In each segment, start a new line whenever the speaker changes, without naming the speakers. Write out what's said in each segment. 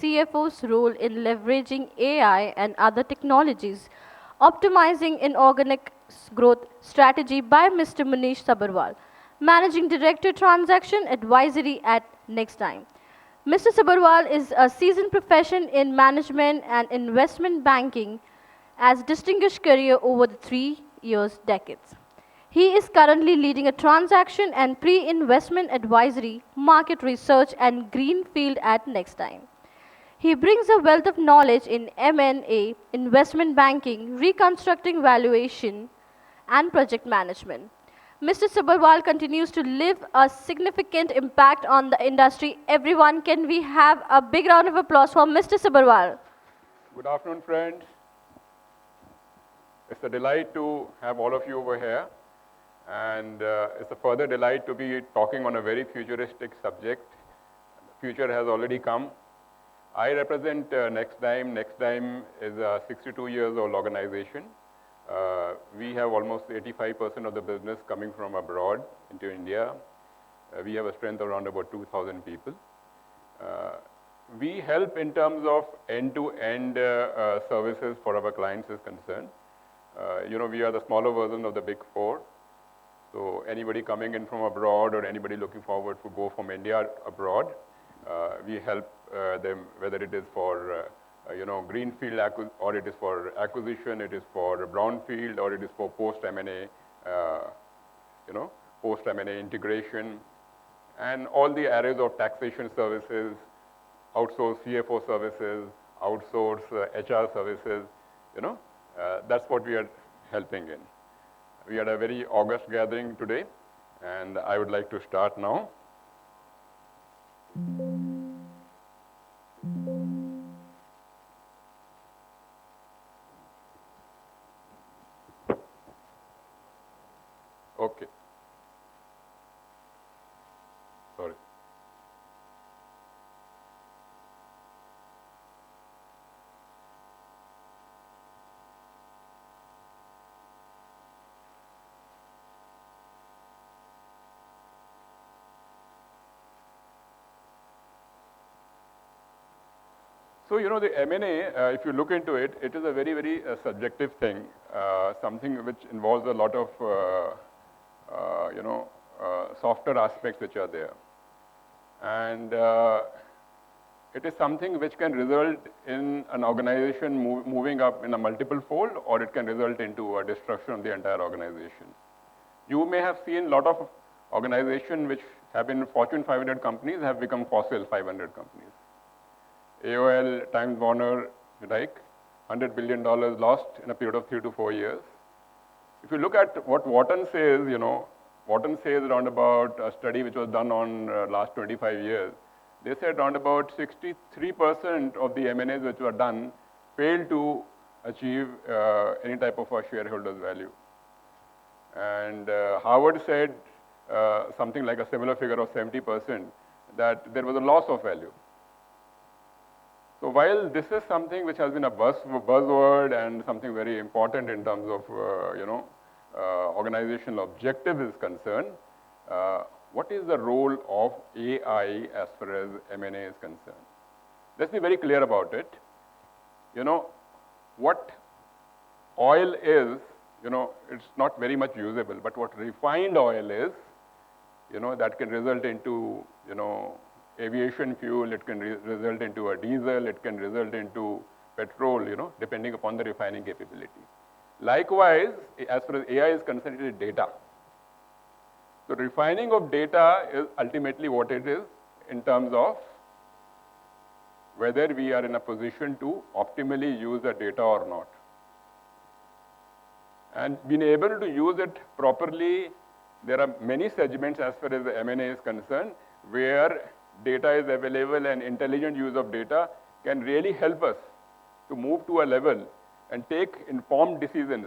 CFO's role in leveraging AI and other technologies, optimizing inorganic growth strategy by Mr. Munish Sabharwal, Managing Director Transaction Advisory at Nexdigm. Mr. Sabharwal is a seasoned professional in management and investment banking as distinguished career over the 3 years decades. He is currently leading a transaction and pre-investment advisory, market research and greenfield at Nextime. He brings a wealth of knowledge in M&A, investment banking, reconstructing valuation, and project management. Mr. Sabharwal continues to leave a significant impact on the industry. Everyone, can we have a big round of applause for Mr. Sabharwal?
Good afternoon, friends. It's a delight to have all of you over here. And it's a further delight to be talking on a very futuristic subject. The future has already come. I represent Nexdigm. Nexdigm is a 62 years old organization. We have almost 85% of the business coming from abroad into India. We have a strength of around about 2,000 people. We help in terms of end-to-end services for our clients is concerned. We are the smaller version of the big four. So anybody coming in from abroad or anybody looking forward to go from India abroad, we help them, whether it is for greenfield or it is for acquisition, it is for brownfield, or it is for post-M&A, post-M&A integration, and all the areas of taxation services, outsource CFO services, outsource HR services. That's what we are helping in. We had a very august gathering today, and I would like to start now. Okay. Sorry. So, the M&A, if you look into it, it is a very, very subjective thing, something which involves a lot of, softer aspects which are there. And it is something which can result in an organization moving up in a multiple fold, or it can result into a destruction of the entire organization. You may have seen a lot of organizations which have been Fortune 500 companies have become fossil 500 companies. AOL, Times Warner, like $100 billion lost in a period of 3 to 4 years. If you look at what Wharton says, Wharton says around about a study which was done on last 25 years, they said around about 63% of the M&As which were done failed to achieve any type of a shareholder's value. And Harvard said something like a similar figure of 70%, that there was a loss of value. So while this is something which has been a buzzword and something very important in terms of organizational objective is concerned, what is the role of AI as far as M&A is concerned? Let's be very clear about it. What oil is, it's not very much usable, but what refined oil is, that can result into, aviation fuel, it can result into a diesel, it can result into petrol, depending upon the refining capability. Likewise, as far as AI is concerned, it is data. So refining of data is ultimately what it is in terms of whether we are in a position to optimally use the data or not. And being able to use it properly, there are many segments as far as the M&A is concerned, where data is available and intelligent use of data can really help us to move to a level and take informed decisions,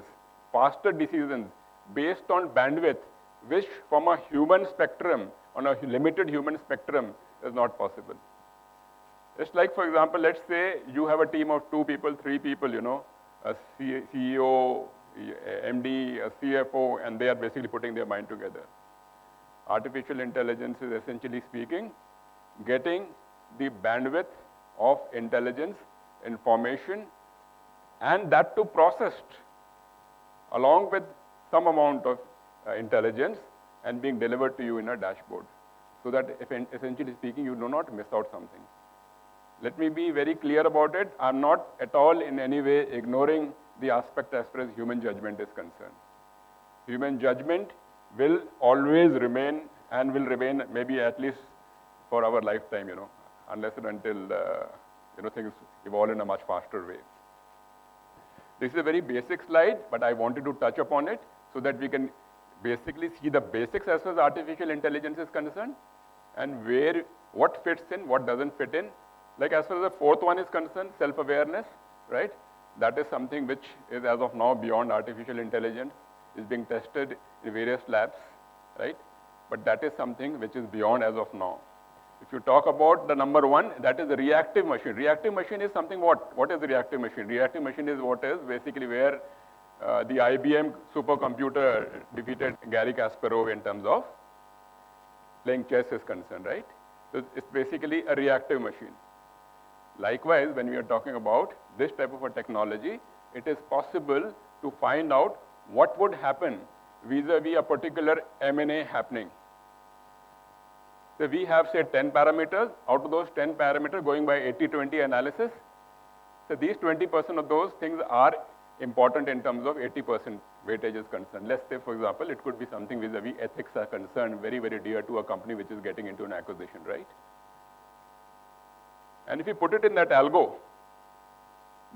faster decisions based on bandwidth, which from a human spectrum, on a limited human spectrum, is not possible. It's like, for example, let's say you have a team of 2 people, 3 people, a CEO, MD, a CFO, and they are basically putting their mind together. Artificial intelligence is essentially speaking, getting the bandwidth of intelligence, information, and that too processed along with some amount of intelligence and being delivered to you in a dashboard. So that if, essentially speaking, you do not miss out something. Let me be very clear about it. I'm not at all in any way ignoring the aspect as far as human judgment is concerned. Human judgment will always remain and will remain maybe at least for our lifetime, unless and until things evolve in a much faster way. This is a very basic slide, but I wanted to touch upon it so that we can basically see the basics as far as artificial intelligence is concerned and what fits in, what doesn't fit in. Like as far as the fourth one is concerned, self-awareness, right? That is something which is as of now beyond artificial intelligence, is being tested in various labs, right? But that is something which is beyond as of now. If you talk about the number one, that is the reactive machine. Reactive machine is something what? What is the reactive machine? Reactive machine is what is basically where the IBM supercomputer defeated Garry Kasparov in terms of playing chess is concerned, right? So it's basically a reactive machine. Likewise, when we are talking about this type of a technology, it is possible to find out what would happen vis-a-vis a particular M&A happening. So we have, say, 10 parameters. Out of those 10 parameters, going by 80-20 analysis, so these 20% of those things are important in terms of 80% weightage is concerned. Let's say, for example, it could be something vis-a-vis ethics are concerned, very, very dear to a company which is getting into an acquisition, right? And if you put it in that algo,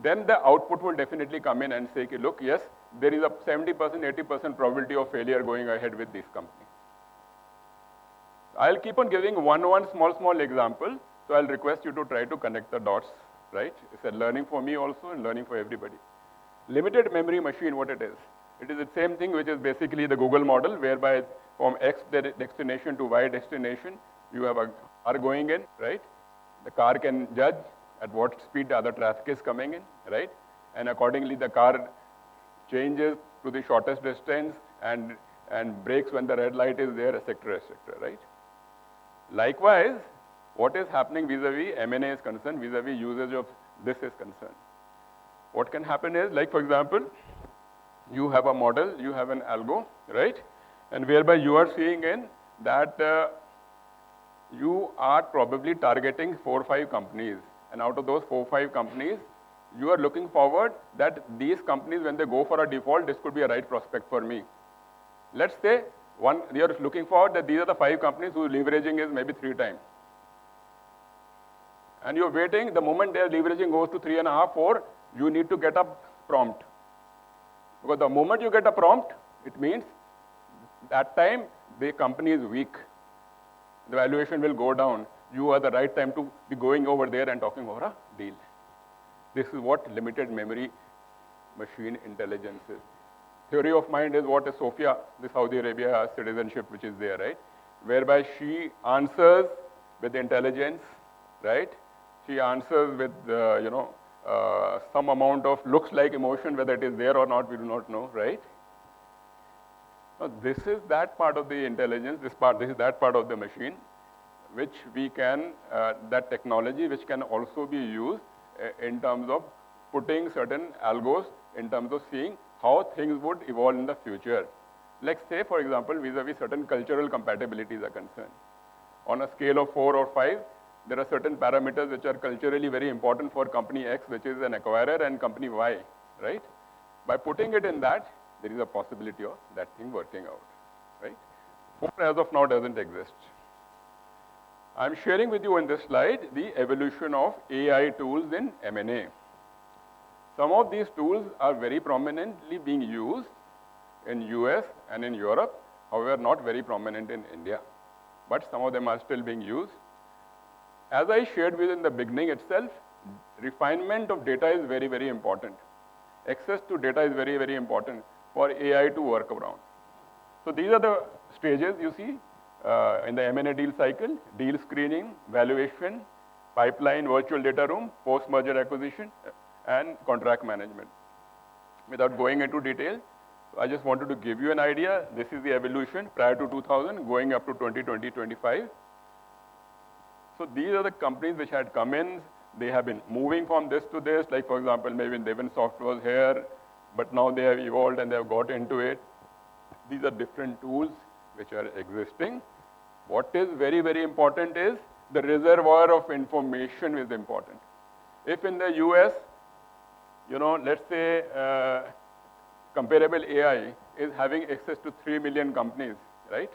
then the output will definitely come in and say, look, yes, there is a 70%, 80% probability of failure going ahead with this company. I'll keep on giving one small example. So I'll request you to try to connect the dots, right? It's a learning for me also and learning for everybody. Limited memory machine, what it is? It is the same thing which is basically the Google model, whereby from X destination to Y destination, you have a car going in, right? The car can judge at what speed the other traffic is coming in, right? And accordingly, the car changes to the shortest distance and brakes when the red light is there, etc., right? Likewise, what is happening vis-a-vis M&A is concerned, vis-a-vis usage of this is concerned. What can happen is, like for example, you have a model, you have an algo, right? And whereby you are seeing in that you are probably targeting 4 or 5 companies. And out of those 4 or 5 companies, you are looking forward that these companies, when they go for a default, this could be a right prospect for me. Let's say you are looking forward that these are the 5 companies whose leveraging is maybe 3 times. And you're waiting, the moment their leveraging goes to 3.5, 4, you need to get a prompt. Because the moment you get a prompt, it means that time the company is weak. The valuation will go down. You are the right time to be going over there and talking over a deal. This is what limited memory machine intelligence is. Theory of mind is what is Sophia, the Saudi Arabia citizenship which is there, right? Whereby she answers with intelligence, right? She answers with, some amount of looks like emotion, whether it is there or not, we do not know, right? Now, this is that part of the intelligence, this is that part of the machine, which we can, that technology which can also be used in terms of putting certain algos, in terms of seeing how things would evolve in the future. Like say, for example, vis-a-vis certain cultural compatibilities are concerned. On a scale of 4 or 5, there are certain parameters which are culturally very important for company X, which is an acquirer, and company Y, right? By putting it in that, there is a possibility of that thing working out, right? 4 as of now doesn't exist. I'm sharing with you in this slide the evolution of AI tools in M&A. Some of these tools are very prominently being used in US and in Europe, however, not very prominent in India, but some of them are still being used. As I shared with you in the beginning itself, refinement of data is very, very important. Access to data is very, very important for AI to work around. So these are the stages you see in the M&A deal cycle: deal screening, valuation, pipeline, virtual data room, post-merger acquisition, and contract management. Without going into detail, I just wanted to give you an idea. This is the evolution prior to 2000, going up to 2020, 25. So these are the companies which had come in They have been moving from this to this, like for example, maybe Devon Soft was here, but now they have evolved and they have got into it. These are different tools which are existing. What is very, very important is the reservoir of information is important. If in the US, let's say comparable AI is having access to 3 million companies, right?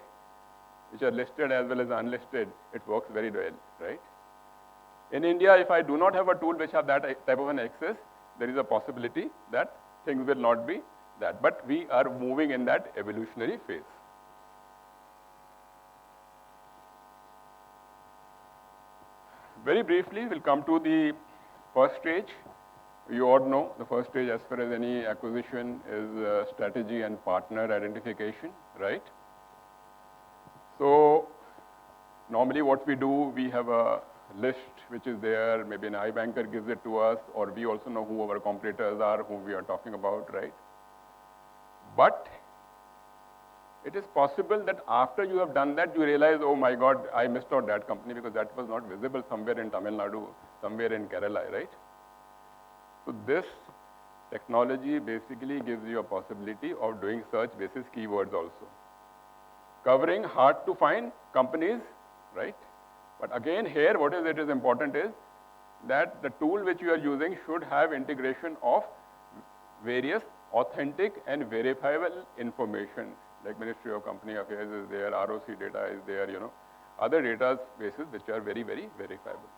Which are listed as well as unlisted, it works very well, right? In India, if I do not have a tool which have that type of an access, there is a possibility that things will not be that. But we are moving in that evolutionary phase. Very briefly, we'll come to the first stage. You all know the first stage as far as any acquisition is strategy and partner identification, right? So normally what we do, we have a list which is there, maybe an iBanker gives it to us, or we also know who our competitors are, whom we are talking about, right? But it is possible that after you have done that, you realize, oh my God, I missed out that company because that was not visible somewhere in Tamil Nadu, somewhere in Kerala, right? So this technology basically gives you a possibility of doing search basis keywords also. Covering hard to find companies, right? But again here, what is it is important is that the tool which you are using should have integration of various authentic and verifiable information, like Ministry of Company Affairs is there, ROC data is there, other data bases which are very, very verifiable.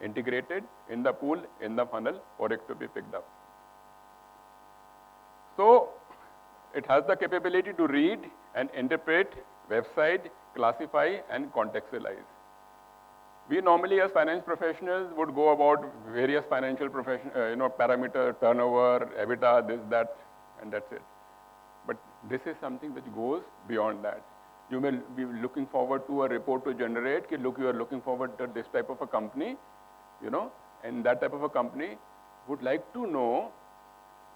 Integrated in the pool, in the funnel, for it to be picked up. So it has the capability to read and interpret website, classify and contextualize. We normally as finance professionals would go about various financial parameter, turnover, EBITDA, this, that, and that's it. But this is something which goes beyond that. You may be looking forward to a report to generate, look, you are looking forward to this type of a company, and that type of a company would like to know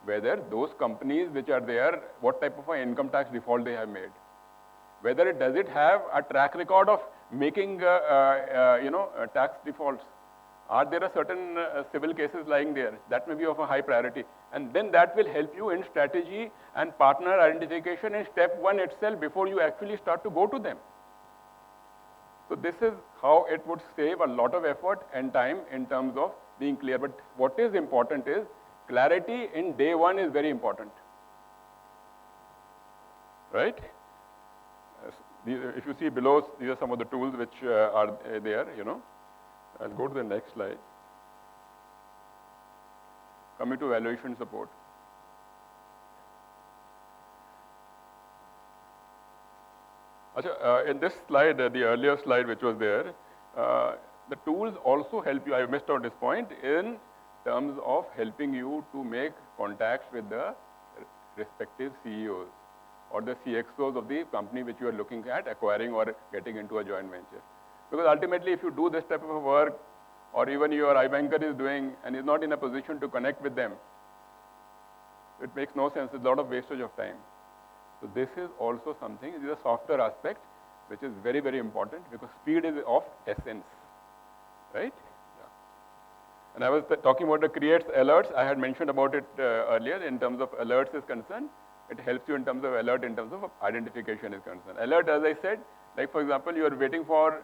whether those companies which are there, what type of an income tax default they have made. Whether does it have a track record of making, tax defaults. Are there a certain civil cases lying there? That may be of a high priority. And then that will help you in strategy and partner identification in step one itself before you actually start to go to them. So this is how it would save a lot of effort and time in terms of being clear. But what is important is clarity in day one is very important. Right? If you see below, these are some of the tools which are there, I'll go to the next slide. Coming to valuation support. In this slide, the earlier slide which was there, the tools also help you, I missed out this point, in terms of helping you to make contacts with the respective CEOs or the CXOs of the company which you are looking at acquiring or getting into a joint venture. Because ultimately, if you do this type of work, or even your iBanker is doing and is not in a position to connect with them, it makes no sense. It's a lot of wastage of time. So this is also something, this is a software aspect, which is very, very important because speed is of essence, right? Yeah. And I was talking about the creates alerts. I had mentioned about it earlier in terms of alerts is concerned. It helps you in terms of alert, in terms of identification is concerned. Alert, as I said, like for example, you are waiting for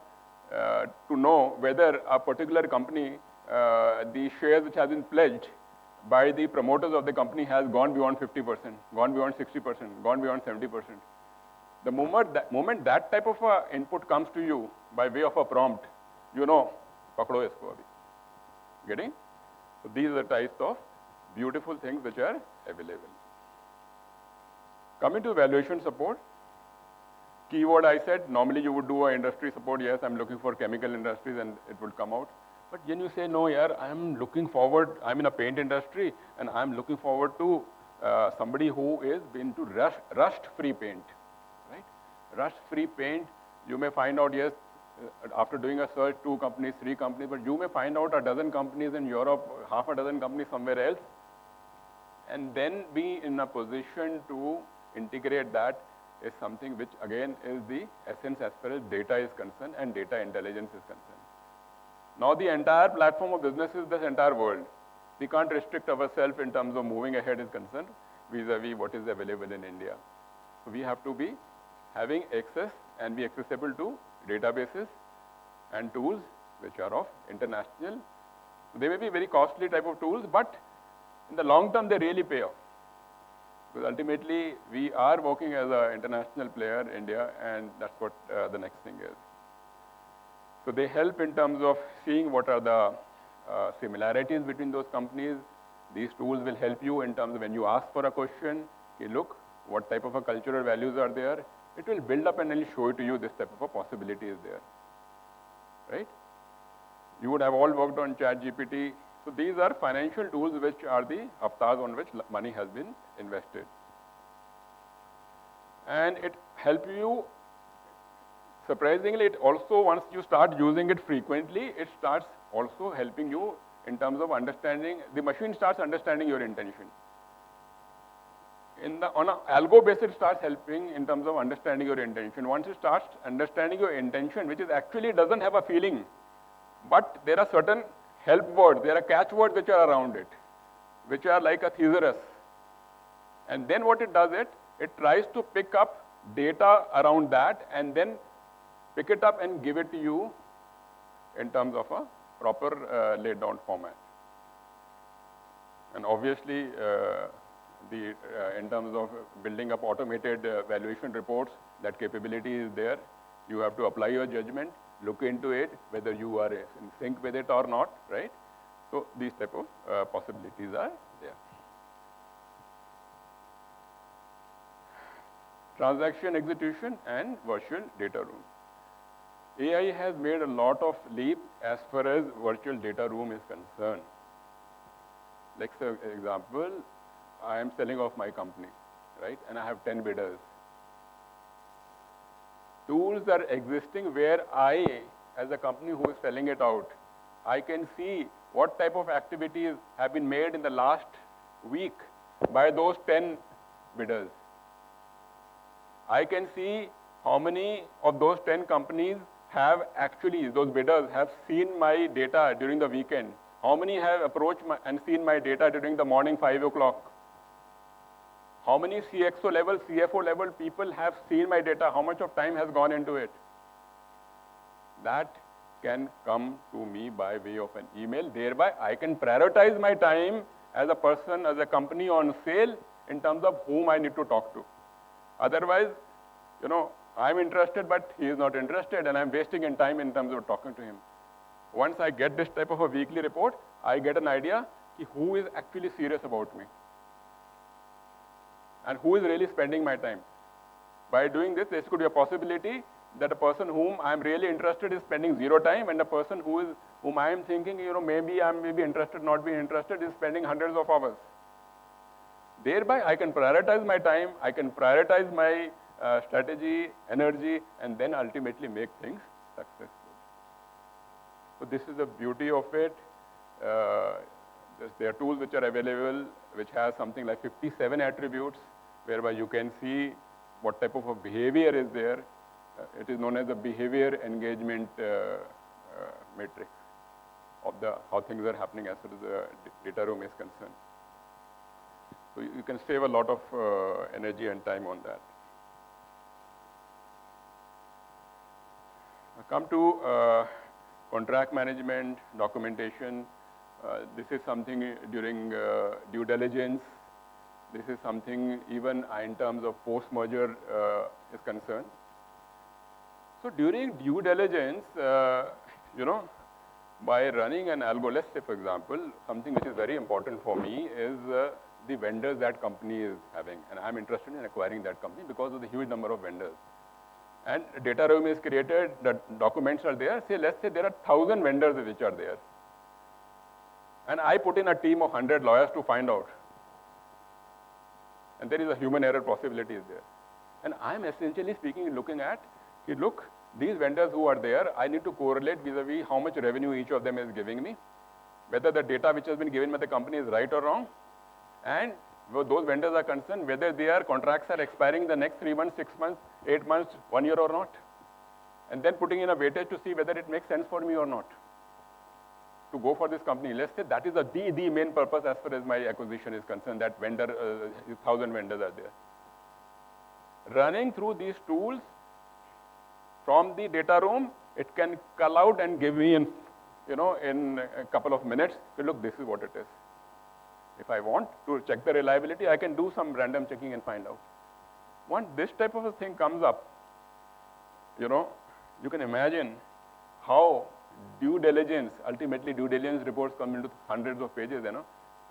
to know whether a particular company, the shares which has been pledged by the promoters of the company has gone beyond 50%, gone beyond 60%, gone beyond 70%. The moment that type of input comes to you by way of a prompt, pakdo isko abhi. Getting? So these are the types of beautiful things which are available. Coming to valuation support, keyword I said, normally you would do an industry support. Yes, I'm looking for chemical industries and it would come out. But when you say, no, I'm looking forward, I'm in a paint industry and I'm looking forward to somebody who is into rust-free paint, right? Rust-free paint, you may find out, yes, after doing a search, 2 companies, 3 companies, but you may find out a dozen companies in Europe, half a dozen companies somewhere else, and then be in a position to integrate that is something which again is the essence as far as data is concerned and data intelligence is concerned. Now the entire platform of business is this entire world. We can't restrict ourselves in terms of moving ahead is concerned vis-a-vis what is available in India. So we have to be having access and be accessible to databases and tools which are of international. They may be very costly type of tools, but in the long term they really pay off. Because ultimately we are working as an international player, India, and that's what the next thing is. So they help in terms of seeing what are the similarities between those companies. These tools will help you in terms of when you ask for a question, okay, look, what type of a cultural values are there. It will build up and it will show to you this type of a possibility is there, right? You would have all worked on ChatGPT. So these are financial tools which are the avatars on which money has been invested. And it helps you, surprisingly, it also, once you start using it frequently, it starts also helping you in terms of understanding, the machine starts understanding your intention. On an algo basis, it starts helping in terms of understanding your intention. Once it starts understanding your intention, which is actually doesn't have a feeling, but there are certain help words, there are catch words which are around it, which are like a thesaurus. And then what it does, it tries to pick up data around that and then pick it up and give it to you in terms of a proper laid down format. And obviously, in terms of building up automated valuation reports, that capability is there. You have to apply your judgment, look into it, whether you are in sync with it or not, right? So these type of possibilities are there. Transaction execution and virtual data room. AI has made a lot of leap as far as virtual data room is concerned. Like, for example, I am selling off my company, right? And I have 10 bidders. Tools are existing where I, as a company who is selling it out, I can see what type of activities have been made in the last week by those 10 bidders. I can see how many of those 10 companies have actually, those bidders have seen my data during the weekend. How many have approached and seen my data during the morning 5 o'clock? How many CXO level, CFO level people have seen my data? How much of time has gone into it? That can come to me by way of an email. Thereby, I can prioritize my time as a person, as a company on sale in terms of whom I need to talk to. Otherwise, I'm interested, but he is not interested, and I'm wasting in time in terms of talking to him. Once I get this type of a weekly report, I get an idea who is actually serious about me and who is really spending my time. By doing this, there could be a possibility that a person whom I'm really interested is spending zero time, and a person whom I am thinking, maybe I'm interested, not being interested, is spending hundreds of hours. Thereby, I can prioritize my time, I can prioritize my strategy, energy, and then ultimately make things successful. So this is the beauty of it. There are tools which are available, which has something like 57 attributes, whereby you can see what type of a behavior is there. It is known as the behavior engagement matrix of how things are happening as far as the data room is concerned. So you can save a lot of energy and time on that. I come to contract management, documentation. This is something during due diligence. This is something even in terms of post-merger is concerned. So during due diligence, by running an algo, let's say for example, something which is very important for me is the vendors that company is having, and I'm interested in acquiring that company because of the huge number of vendors. And data room is created, the documents are there. Let's say there are 1,000 vendors which are there. And I put in a team of 100 lawyers to find out. And there is a human error possibility is there. And I'm essentially speaking, looking at, look, these vendors who are there, I need to correlate vis-a-vis how much revenue each of them is giving me, whether the data which has been given by the company is right or wrong, and those vendors are concerned whether their contracts are expiring in the next 3 months, 6 months, 8 months, 1 year or not. And then putting in a weightage to see whether it makes sense for me or not. to go for this company, let's say that is the main purpose as far as my acquisition is concerned, that vendor, 1,000 vendors are there. Running through these tools from the data room, it can call out and give me in a couple of minutes, look, this is what it is. If I want to check the reliability, I can do some random checking and find out. Once this type of a thing comes up, you can imagine how ultimately due diligence reports come into hundreds of pages,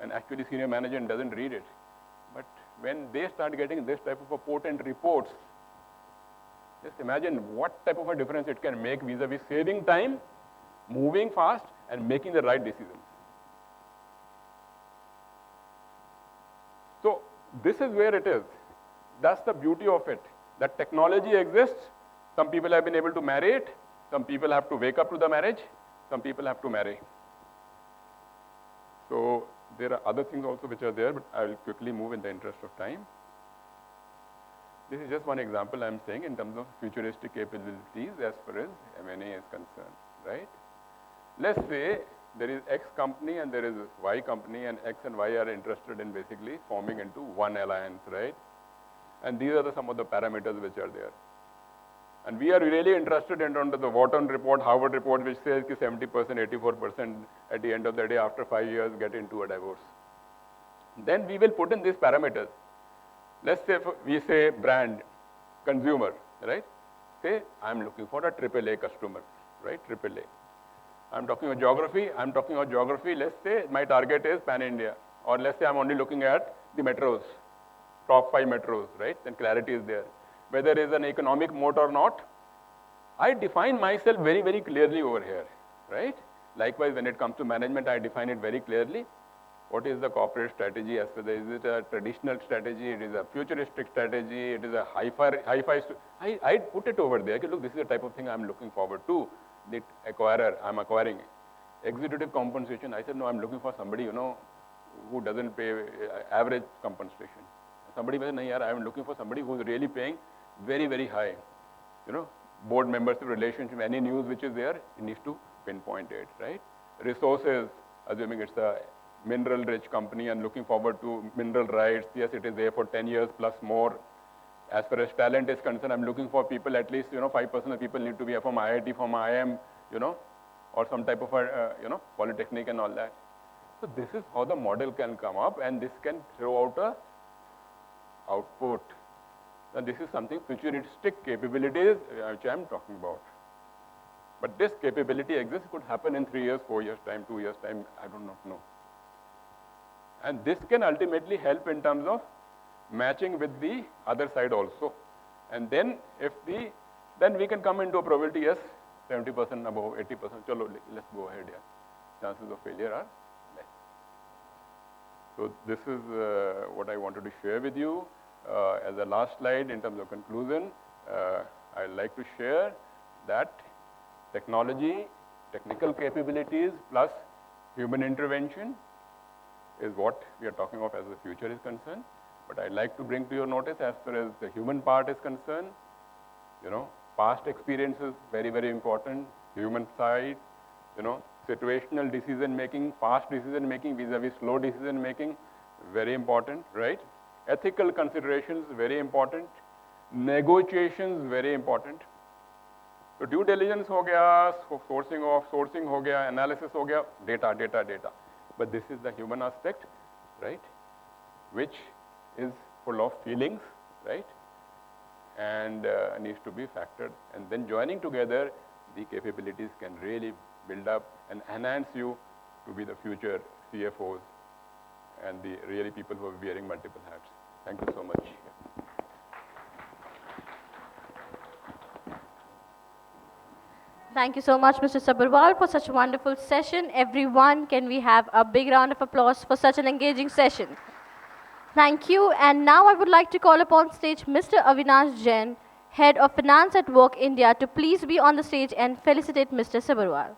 and actually senior management doesn't read it. But when they start getting this type of a potent reports, just imagine what type of a difference it can make vis-a-vis saving time, moving fast, and making the right decisions. So this is where it is. That's the beauty of it, that technology exists. Some people have been able to marry it. Some people have to wake up to the marriage. Some people have to marry. So there are other things also which are there, but I will quickly move in the interest of time. This is just one example I'm saying in terms of futuristic capabilities as far as M&A is concerned, right? Let's say there is X company and there is Y company, and X and Y are interested in basically forming into one alliance, right? And these are some of the parameters which are there. And we are really interested in the Wharton report, Harvard report, which says that 70%, 84% at the end of the day after 5 years get into a divorce. Then we will put in these parameters. Let's say we say brand, consumer, right? Say I'm looking for a AAA customer, right? AAA. I'm talking about geography. Let's say my target is pan-India, or let's say I'm only looking at the metros, top 5 metros, right? Then clarity is there. Whether it is an economic moat or not, I define myself very, very clearly over here, right? Likewise, when it comes to management, I define it very clearly. What is the corporate strategy? As whether is it a traditional strategy, it is a futuristic strategy, it is a hi-fi. I put it over there. Okay, look, this is the type of thing I'm looking forward to. The acquirer, I'm acquiring. Executive compensation, I said, no, I'm looking for somebody, who doesn't pay average compensation. Somebody said, no, yaar, I'm looking for somebody who's really paying very, very high. Board membership relationship, any news which is there, it needs to pinpoint it, right? Resources, assuming it's a mineral-rich company and looking forward to mineral rights, yes, it is there for 10 years plus more. As far as talent is concerned, I'm looking for people, at least, 5% of people need to be from IIT, from IIM, or some type of polytechnic and all that. So this is how the model can come up, and this can throw out a output. And this is something futuristic capabilities which I am talking about. But this capability exists, could happen in 3 years, 4 years time, 2 years time, I do not know. And this can ultimately help in terms of matching with the other side also. And then then we can come into a probability, yes, 70% above, 80%, chalo, let's go ahead, yeah. Chances of failure are less. So this is what I wanted to share with you. As a last slide in terms of conclusion, I'd like to share that technology, technical capabilities plus human intervention is what we are talking of as the future is concerned. But I'd like to bring to your notice as far as the human part is concerned, past experience is very, very important, human side, situational decision making, fast decision making vis-a-vis slow decision making, very important, right? Ethical considerations, very important. Negotiations, very important. So due diligence ho gaya, sourcing ho gaya, analysis ho gaya, data. But this is the human aspect, right? Which is full of feelings, right? And needs to be factored. And then joining together, the capabilities can really build up and enhance you to be the future CFOs and the really people who are wearing multiple hats. Thank you so much.
Thank you so much, Mr. Sabharwal, for such a wonderful session. Everyone, can we have a big round of applause for such an engaging session? Thank you. And now I would like to call upon stage Mr. Avinash Jain, Head of Finance at Work India, to please be on the stage and felicitate Mr. Sabharwal.